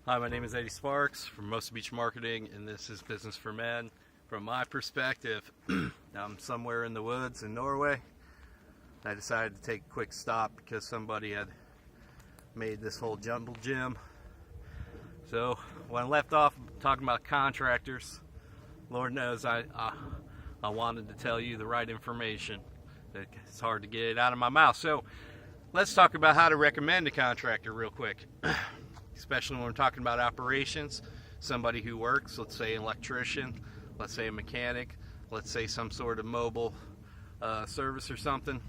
Hi, my name is Eddie Sparks from Hermosa Beach Marketing, and this is Business for Men. From my perspective, I'm somewhere in the woods in Norway. I decided to take a quick stop because somebody had made this whole jungle gym. So when I left off talking about contractors, Lord knows I wanted to tell you the right information. It's hard to get it out of my mouth. So let's talk about how to recommend a contractor real quick. Especially when we're talking about operations, somebody who works, let's say an electrician, let's say a mechanic, let's say some sort of mobile service or something.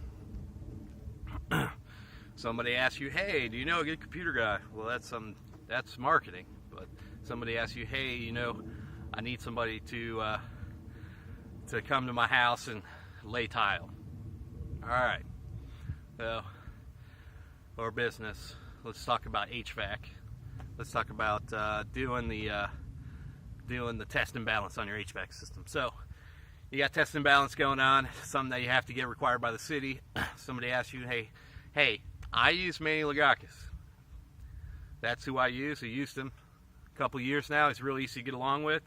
Somebody asks you, hey, do you know a good computer guy? Well, that's marketing. But somebody asks you, hey, I need somebody to come to my house and lay tile. All right. Well, or business. Let's talk about HVAC. Let's talk about doing the test and balance on your HVAC system. So you got test and balance going on, something that you have to get required by the city. Somebody asks you, hey, I use Manny Lagakis. That's who I use. I used him a couple years now. He's really easy to get along with,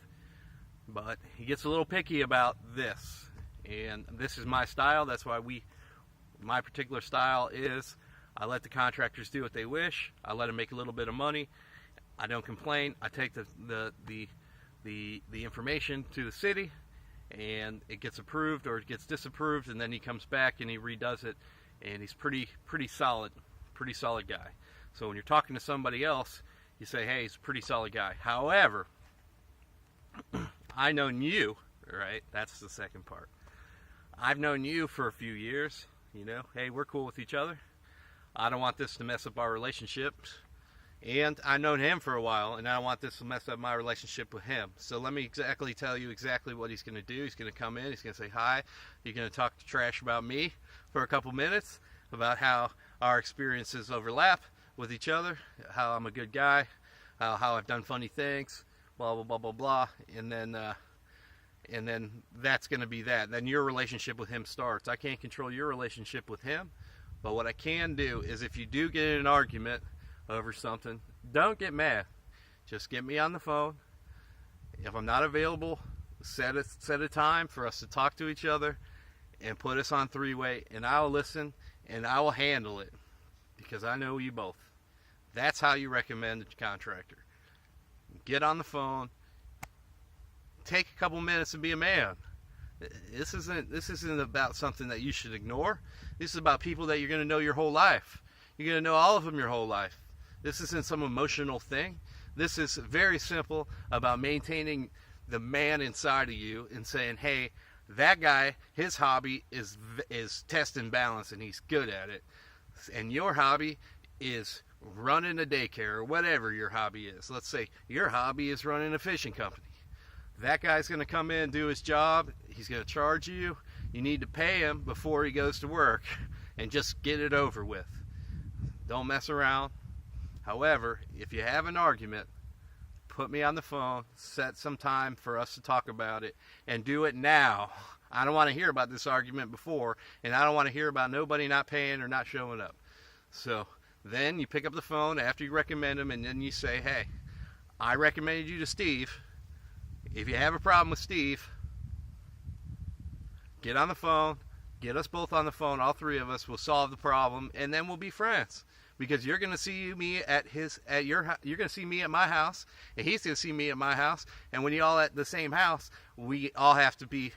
but he gets a little picky about this. And this is my style. That's why my particular style is I let the contractors do what they wish. I let them make a little bit of money. I don't complain. I take the information to the city, and it gets approved or it gets disapproved, and then he comes back and he redoes it, and he's pretty solid guy. So when you're talking to somebody else, you say, hey, he's a pretty solid guy. However, I known you, right? That's the second part. I've known you for a few years. Hey, we're cool with each other. I don't want this to mess up our relationship. And I've known him for a while, and I don't want this to mess up my relationship with him. So let me tell you exactly what he's going to do. He's going to come in, he's going to say hi, he's going to talk trash about me for a couple minutes, about how our experiences overlap with each other, how I'm a good guy, how I've done funny things, blah, blah, blah, blah, blah. And then that's going to be that. Then your relationship with him starts. I can't control your relationship with him, but what I can do is if you do get in an argument over something, don't get mad. Just get me on the phone. If I'm not available, set a time for us to talk to each other and put us on three-way, and I'll listen and I will handle it because I know you both. That's how you recommend a contractor. Get on the phone. Take a couple minutes and be a man. This isn't about something that you should ignore. This is about people that you're going to know your whole life. You're going to know all of them your whole life. This isn't some emotional thing. This is very simple about maintaining the man inside of you and saying, hey, that guy, his hobby is test and balance, and he's good at it. And your hobby is running a daycare or whatever your hobby is. Let's say your hobby is running a fishing company. That guy's going to come in and do his job. He's going to charge you. You need to pay him before he goes to work and just get it over with. Don't mess around. However, if you have an argument, put me on the phone, set some time for us to talk about it, and do it now. I don't want to hear about this argument before, and I don't want to hear about nobody not paying or not showing up. So then you pick up the phone after you recommend him, and then you say, hey, I recommended you to Steve. If you have a problem with Steve, get on the phone, get us both on the phone, all three of us will solve the problem, and then we'll be friends. Because you're going to see me you're going to see me at my house, and he's going to see me at my house, and when you're all at the same house, we all have to be,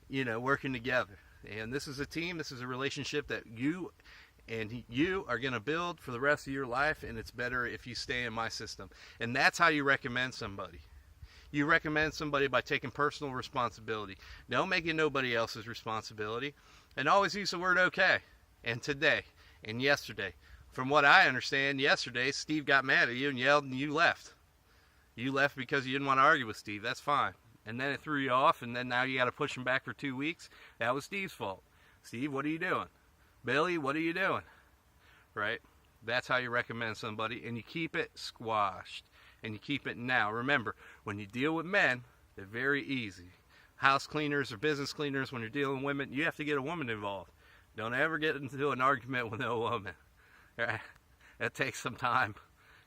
working together. And this is a team, this is a relationship that you are going to build for the rest of your life, and it's better if you stay in my system. And that's how you recommend somebody. You recommend somebody by taking personal responsibility. Don't make it nobody else's responsibility. And always use the word okay, and today, and yesterday. From what I understand, yesterday, Steve got mad at you and yelled, and you left. You left because you didn't want to argue with Steve. That's fine. And then it threw you off, and then now you got to push him back for 2 weeks. That was Steve's fault. Steve, what are you doing? Billy, what are you doing? Right? That's how you recommend somebody, and you keep it squashed, and you keep it now. Remember, when you deal with men, they're very easy. House cleaners or business cleaners, when you're dealing with women, you have to get a woman involved. Don't ever get into an argument with no woman. That takes some time.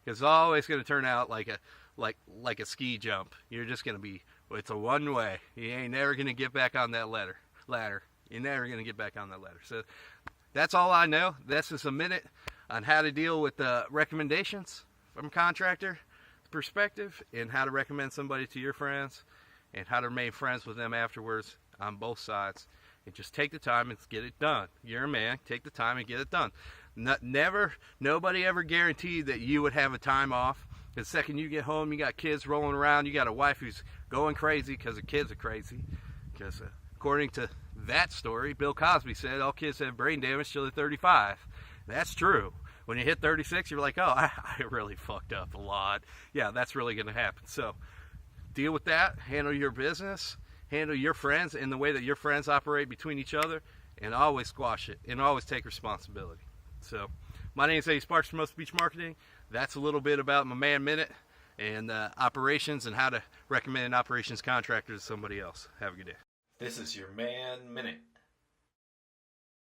because it's always going to turn out like a ski jump. You're just going to be, it's a one way. You ain't never going to get back on that ladder. You're never going to get back on that ladder. So that's all I know. That's just a minute on how to deal with recommendations from a contractor perspective, and how to recommend somebody to your friends, and how to remain friends with them afterwards on both sides. And just take the time and get it done. You're a man. Take the time and get it done. Nobody ever guaranteed that you would have a time off. The second you get home, you got kids rolling around. You got a wife who's going crazy because the kids are crazy. Because according to that story, Bill Cosby said all kids have brain damage till they're 35. That's true. When you hit 36, you're like, oh, I really fucked up a lot. Yeah, that's really going to happen. So deal with that. Handle your business. Handle your friends in the way that your friends operate between each other. And always squash it. And always take responsibility. So my name is Eddie Sparks from Hermosa Beach Marketing. That's a little bit about my Man Minute and operations, and how to recommend operations contractors to somebody else. Have a good day. This is your Man Minute.